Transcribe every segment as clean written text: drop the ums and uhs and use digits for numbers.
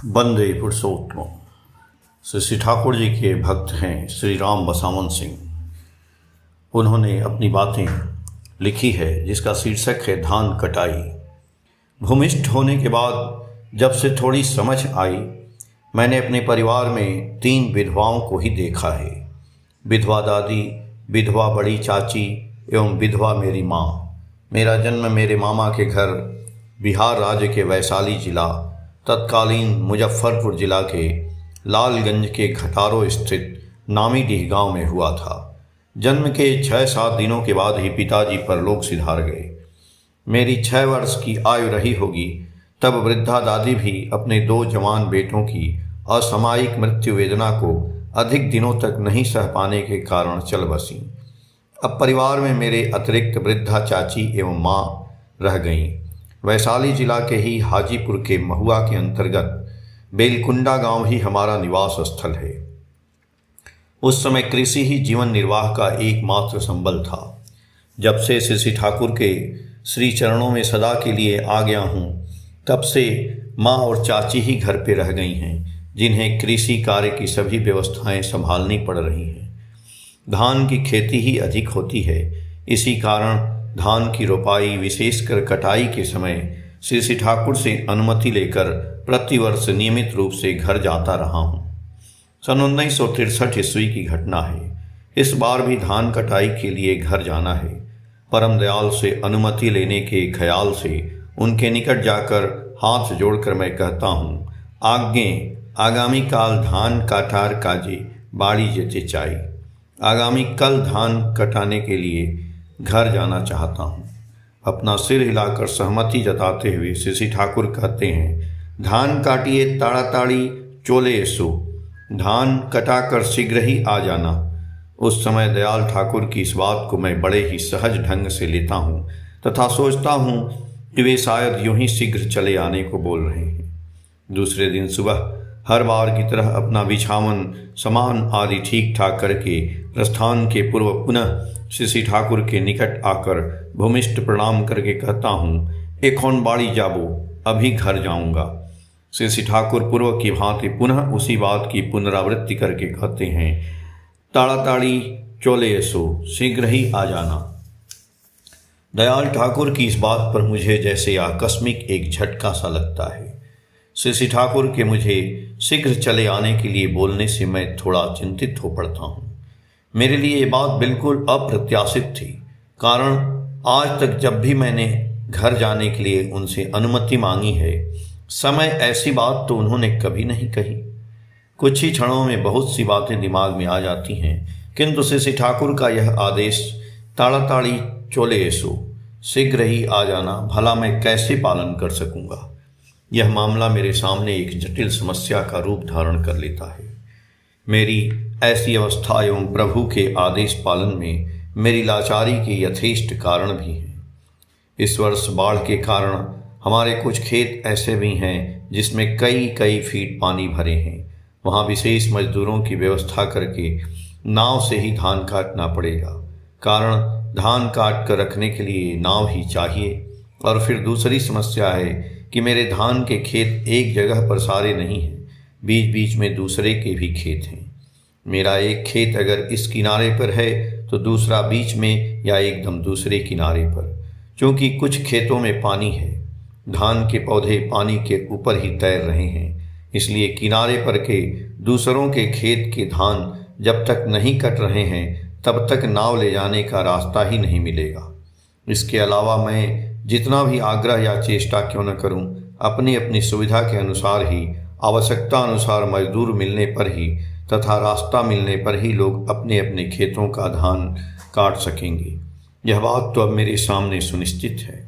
वंदे पुरुषोत्तम। श्री ठाकुर जी के भक्त हैं श्री राम बसावन सिंह। उन्होंने अपनी बातें लिखी है जिसका शीर्षक है धान कटाई। भूमिष्ठ होने के बाद जब से थोड़ी समझ आई, मैंने अपने परिवार में 3 विधवाओं को ही देखा है। विधवा दादी, विधवा बड़ी चाची एवं विधवा मेरी माँ। मेरा जन्म मेरे मामा के घर बिहार राज्य के वैशाली जिला, तत्कालीन मुजफ्फरपुर जिला के लालगंज के घटारो स्थित नामीडीह गांव में हुआ था। जन्म के 6-7 दिनों के बाद ही पिताजी परलोक सिधार गए। मेरी 6 वर्ष की आयु रही होगी तब वृद्धा दादी भी अपने 2 जवान बेटों की असामयिक मृत्यु वेदना को अधिक दिनों तक नहीं सह पाने के कारण चल बसीं। अब परिवार में मेरे अतिरिक्त वृद्धा चाची एवं माँ रह गईं। वैशाली जिला के ही हाजीपुर के महुआ के अंतर्गत बेलकुंडा गांव ही हमारा निवास स्थल है। उस समय कृषि ही जीवन निर्वाह का एकमात्र संबल था। जब से श्री ठाकुर के श्री चरणों में सदा के लिए आ गया हूँ, तब से माँ और चाची ही घर पे रह गई हैं, जिन्हें कृषि कार्य की सभी व्यवस्थाएं संभालनी पड़ रही हैं। धान की खेती ही अधिक होती है, इसी कारण धान की रोपाई विशेषकर कटाई के समय श्री ठाकुर से अनुमति लेकर प्रतिवर्ष नियमित रूप से घर जाता रहा हूँ। सन 1963 ईस्वी की घटना है। इस बार भी धान कटाई के लिए घर जाना है। परम दयाल से अनुमति लेने के ख्याल से उनके निकट जाकर हाथ जोड़कर मैं कहता हूँ, आज्ञे आगामी काल धान काटार काजे बाड़ी जेते चाई। आगामी कल धान कटाने के लिए घर जाना चाहता हूँ। अपना सिर हिलाकर सहमति जताते हुए श्री ठाकुर कहते हैं, धान काटिए ताड़ाताड़ी चोले सो, धान कटाकर शीघ्र ही आ जाना। उस समय दयाल ठाकुर की इस बात को मैं बड़े ही सहज ढंग से लेता हूँ तथा सोचता हूँ कि वे शायद यूं ही शीघ्र चले आने को बोल रहे हैं। दूसरे दिन सुबह हर बार की तरह अपना बिछावन सामान आदि ठीक ठाक करके प्रस्थान के पूर्व पुनः श्री ठाकुर के निकट आकर भूमिष्ठ प्रणाम करके कहता हूँ, एखोन बाड़ी जाबो, अभी घर जाऊँगा। श्री ठाकुर पूर्व की भांति पुनः उसी बात की पुनरावृत्ति करके कहते हैं, ताड़ाताड़ी चोले सो, शीघ्र ही आ जाना। दयाल ठाकुर की इस बात पर मुझे जैसे आकस्मिक एक झटका सा लगता है। श्री ठाकुर के मुझे शीघ्र चले आने के लिए बोलने से मैं थोड़ा चिंतित हो पड़ता हूँ। मेरे लिए ये बात बिल्कुल अप्रत्याशित थी, कारण आज तक जब भी मैंने घर जाने के लिए उनसे अनुमति मांगी है, समय ऐसी बात तो उन्होंने कभी नहीं कही। कुछ ही क्षणों में बहुत सी बातें दिमाग में आ जाती हैं, किंतु श्री ठाकुर का यह आदेश ताड़ाताड़ी चोले सो, शीघ्र ही आ जाना, भला मैं कैसे पालन कर सकूंगा। यह मामला मेरे सामने एक जटिल समस्या का रूप धारण कर लेता है। मेरी ऐसी अवस्था एवं प्रभु के आदेश पालन में मेरी लाचारी के यथेष्ट कारण भी हैं। इस वर्ष बाढ़ के कारण हमारे कुछ खेत ऐसे भी हैं जिसमें कई फीट पानी भरे हैं। वहाँ विशेष मजदूरों की व्यवस्था करके नाव से ही धान काटना पड़ेगा, कारण धान काट कर रखने के लिए नाव ही चाहिए। और फिर दूसरी समस्या है कि मेरे धान के खेत एक जगह पर सारे नहीं हैं, बीच बीच में दूसरे के भी खेत हैं। मेरा एक खेत अगर इस किनारे पर है तो दूसरा बीच में या एकदम दूसरे किनारे पर। क्योंकि कुछ खेतों में पानी है, धान के पौधे पानी के ऊपर ही तैर रहे हैं, इसलिए किनारे पर के दूसरों के खेत के धान जब तक नहीं कट रहे हैं तब तक नाव ले जाने का रास्ता ही नहीं मिलेगा। इसके अलावा मैं जितना भी आग्रह या चेष्टा क्यों न करूं, अपनी अपनी सुविधा के अनुसार ही, आवश्यकता अनुसार मजदूर मिलने पर ही तथा रास्ता मिलने पर ही लोग अपने अपने खेतों का धान काट सकेंगे। यह बात तो अब मेरे सामने सुनिश्चित है।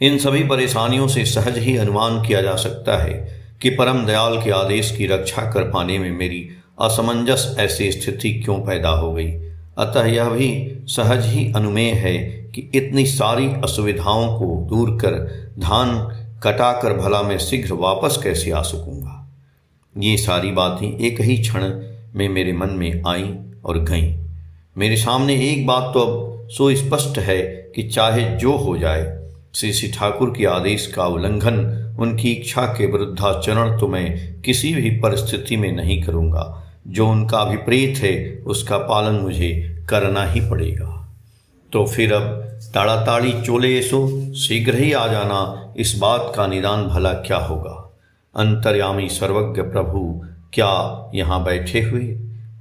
इन सभी परेशानियों से सहज ही अनुमान किया जा सकता है कि परम दयाल के आदेश की रक्षा कर पाने में मेरी असमंजस ऐसी स्थिति क्यों पैदा हो गई। अतः यह भी सहज ही अनुमेय है कि इतनी सारी असुविधाओं को दूर कर धान कटाकर भला मैं शीघ्र वापस कैसे आ सकूंगा। ये सारी बातें एक ही क्षण में मेरे मन में आईं और गईं। मेरे सामने एक बात तो अब सुस्पष्ट है कि चाहे जो हो जाए, श्री ठाकुर के आदेश का उल्लंघन, उनकी इच्छा के विरुद्धाचरण तो मैं किसी भी परिस्थिति में नहीं करूँगा। जो उनका अभिप्रेत है उसका पालन मुझे करना ही पड़ेगा। तो फिर अब ताड़ाताड़ी चोले ऐसो, शीघ्र ही आ जाना, इस बात का निदान भला क्या होगा। अंतर्यामी सर्वज्ञ प्रभु क्या यहाँ बैठे हुए?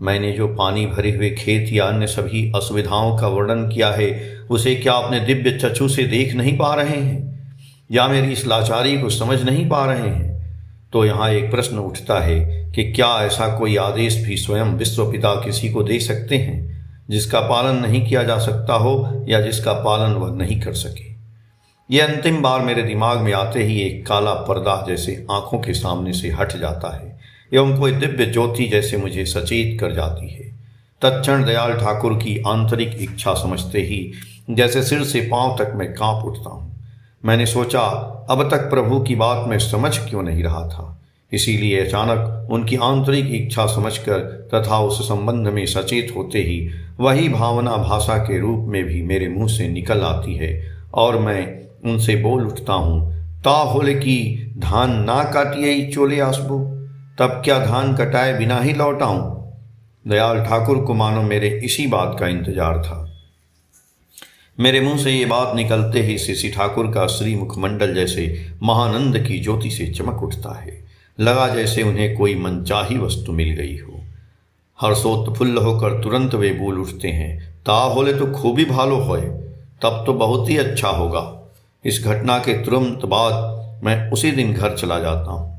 मैंने जो पानी भरे हुए खेत या अन्य सभी असुविधाओं का वर्णन किया है, उसे क्या अपने दिव्य चक्षु से देख नहीं पा रहे हैं, या मेरी इस लाचारी को समझ नहीं पा रहे हैं? तो यहाँ एक प्रश्न उठता है कि क्या ऐसा कोई आदेश भी स्वयं विश्वपिता किसी को दे सकते हैं जिसका पालन नहीं किया जा सकता हो, या जिसका पालन वह नहीं कर सके? यह अंतिम बार मेरे दिमाग में आते ही एक काला पर्दा जैसे आंखों के सामने से हट जाता है एवं कोई दिव्य ज्योति जैसे मुझे सचेत कर जाती है। तत्क्षण दयाल ठाकुर की आंतरिक इच्छा समझते ही जैसे सिर से पांव तक मैं कांप उठता हूँ। मैंने सोचा अब तक प्रभु की बात मैं समझ क्यों नहीं रहा था, इसीलिए अचानक उनकी आंतरिक इच्छा समझकर तथा उस संबंध में सचेत होते ही वही भावना भाषा के रूप में भी मेरे मुंह से निकल आती है और मैं उनसे बोल उठता हूँ, ता होले की धान ना काटिए चोले आसबो, तब क्या धान कटाए बिना ही लौटाऊं? दयाल ठाकुर को मानो मेरे इसी बात का इंतजार था। मेरे मुंह से ये बात निकलते ही श्री ठाकुर का श्री मुखमंडल जैसे महानंद की ज्योति से चमक उठता है। लगा जैसे उन्हें कोई मनचाही वस्तु मिल गई हो। हर्षोत्फुल्ल होकर तुरंत वे बोल उठते हैं, ता होले तो खूबी भालो होए, तब तो बहुत ही अच्छा होगा। इस घटना के तुरंत बाद मैं उसी दिन घर चला जाता हूँ।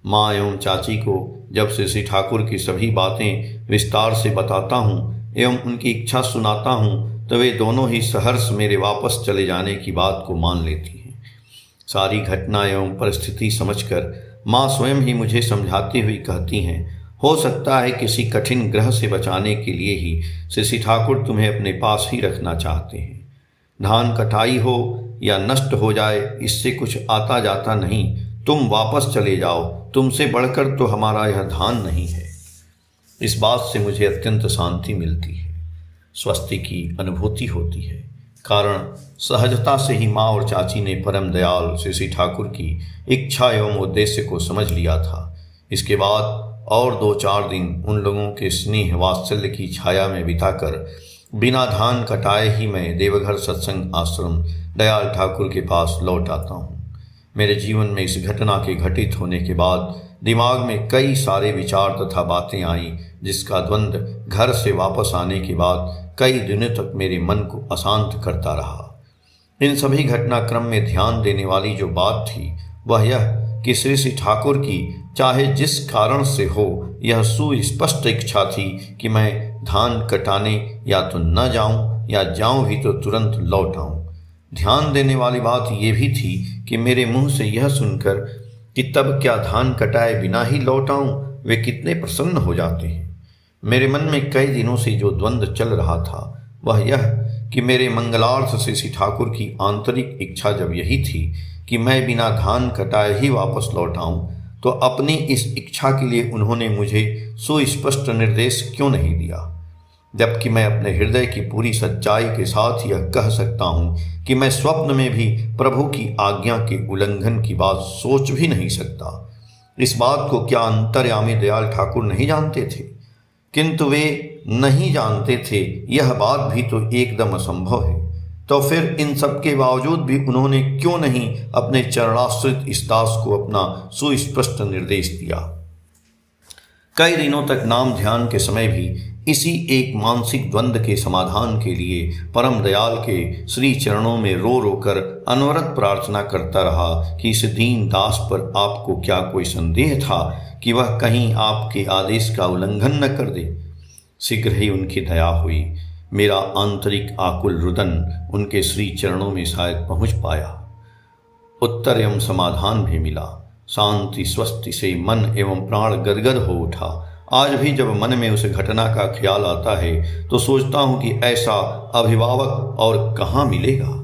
माँ एवं चाची को जब से श्री ठाकुर की सभी बातें विस्तार से बताता हूँ एवं उनकी इच्छा सुनाता हूँ तो वे दोनों ही सहर्ष मेरे वापस चले जाने की बात को मान लेती हैं। सारी घटना एवं परिस्थिति समझकर माँ स्वयं ही मुझे समझाती हुई कहती हैं, हो सकता है किसी कठिन ग्रह से बचाने के लिए ही श्री ठाकुर तुम्हें अपने पास ही रखना चाहते हैं। धान कटाई हो या नष्ट हो जाए, इससे कुछ आता जाता नहीं, तुम वापस चले जाओ, तुमसे बढ़कर तो हमारा यह धान नहीं है। इस बात से मुझे अत्यंत शांति मिलती है, स्वस्ति की अनुभूति होती है। कारण सहजता से ही माँ और चाची ने परम दयाल श्री ठाकुर की इच्छा एवं उद्देश्य को समझ लिया था। इसके बाद और 2-4 दिन उन लोगों के स्नेह वात्सल्य की छाया में बिताकर बिना धान कटाए ही मैं देवघर सत्संग आश्रम दयाल ठाकुर के पास लौट आता हूँ। मेरे जीवन में इस घटना के घटित होने के बाद दिमाग में कई सारे विचार तथा बातें आईं, जिसका द्वंद्व घर से वापस आने के बाद कई दिनों तक मेरे मन को अशांत करता रहा। इन सभी घटनाक्रम में ध्यान देने वाली जो बात थी वह यह कि श्री ठाकुर की चाहे जिस कारण से हो यह सुस्पष्ट इच्छा थी कि मैं धान कटाने या तो न जाऊं या जाऊं भी तो तुरंत लौट आऊं। ध्यान देने वाली बात यह भी थी कि मेरे मुंह से यह सुनकर कि तब क्या धान कटाए बिना ही लौट आऊं, वे कितने प्रसन्न हो जाते हैं। मेरे मन में कई दिनों से जो द्वंद्व चल रहा था वह यह कि मेरे मंगलार्थ से श्री ठाकुर की आंतरिक इच्छा जब यही थी कि मैं बिना धान कटाए ही वापस लौट आऊं, तो अपनी इस इच्छा के लिए उन्होंने मुझे सुस्पष्ट निर्देश क्यों नहीं दिया, जबकि मैं अपने हृदय की पूरी सच्चाई के साथ यह कह सकता हूँ कि मैं स्वप्न में भी प्रभु की आज्ञा के उल्लंघन की बात सोच भी नहीं सकता। इस बात को क्या अंतर्यामी दयाल ठाकुर नहीं जानते थे? किंतु वे नहीं जानते थे यह बात भी तो एकदम असंभव है। तो फिर इन सब के बावजूद भी उन्होंने क्यों नहीं अपने चरणाश्रित इस दास को अपना सुस्पष्ट निर्देश दिया? कई दिनों तक नाम ध्यान के समय भी इसी एक मानसिक द्वंद्व के समाधान के लिए परम दयाल के श्री चरणों में रो रो कर अनवरत प्रार्थना करता रहा कि इस दीन दास पर आपको क्या कोई संदेह था कि वह कहीं आपके आदेश का उल्लंघन न कर दे। शीघ्र ही उनकी दया हुई। मेरा आंतरिक आकुल रुदन उनके श्री चरणों में शायद पहुंच पाया। उत्तर एवं समाधान भी मिला। शांति स्वस्ति से मन एवं प्राण गदगद हो उठा। आज भी जब मन में उस घटना का ख्याल आता है तो सोचता हूँ कि ऐसा अभिभावक और कहाँ मिलेगा।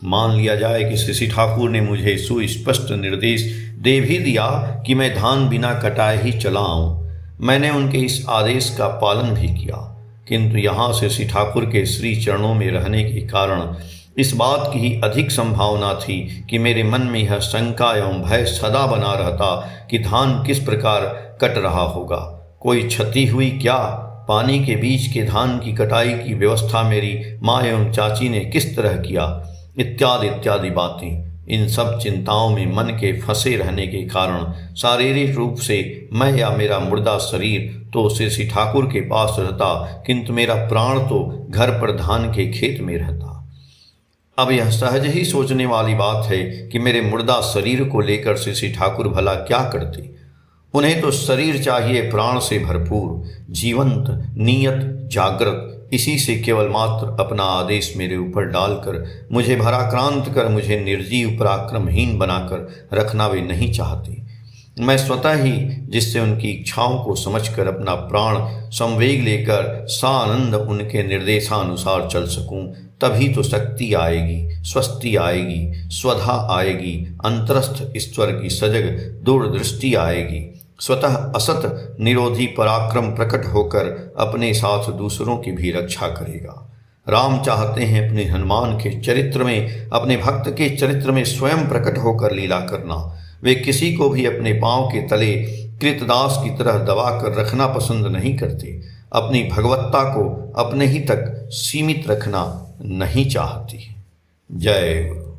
मान लिया जाए कि श्री ठाकुर ने मुझे सुस्पष्ट निर्देश दे भी दिया कि मैं धान बिना कटाए ही चला आऊँ। मैंने उनके इस आदेश का पालन भी किया, किंतु यहाँ से श्री ठाकुर के श्री चरणों में रहने के कारण इस बात की ही अधिक संभावना थी कि मेरे मन में यह शंका एवं भय सदा बना रहता कि धान किस प्रकार कट रहा होगा, कोई क्षति हुई क्या, पानी के बीच के धान की कटाई की व्यवस्था मेरी माँ एवं चाची ने किस तरह किया, इत्यादि इत्यादि बातें। इन सब चिंताओं में मन के फंसे रहने के कारण शारीरिक रूप से मैं या मेरा मुर्दा शरीर तो श्री ठाकुर के पास रहता, किंतु मेरा प्राण तो घर पर धान के खेत में रहता। अब यह सहज ही सोचने वाली बात है कि मेरे मुर्दा शरीर को लेकर श्री ठाकुर भला क्या करते। उन्हें तो शरीर चाहिए प्राण से भरपूर, जीवंत, नियत, जागृत। इसी से केवल मात्र अपना आदेश मेरे ऊपर डालकर मुझे भराक्रांत कर मुझे निर्जीव पराक्रमहीन बनाकर रखना वे नहीं चाहते। मैं स्वतः ही जिससे उनकी इच्छाओं को समझकर अपना प्राण संवेग लेकर सानंद उनके निर्देशानुसार चल सकूं, तभी तो शक्ति आएगी, स्वस्ति आएगी, स्वधा आएगी, अंतरस्थ ईश्वर की सजग दूरदृष्टि आएगी। स्वतः असत निरोधी पराक्रम प्रकट होकर अपने साथ दूसरों की भी रक्षा करेगा। राम चाहते हैं अपने हनुमान के चरित्र में, अपने भक्त के चरित्र में स्वयं प्रकट होकर लीला करना। वे किसी को भी अपने पांव के तले कृतदास की तरह दबा कर रखना पसंद नहीं करते, अपनी भगवत्ता को अपने ही तक सीमित रखना नहीं चाहती। जय गुरु।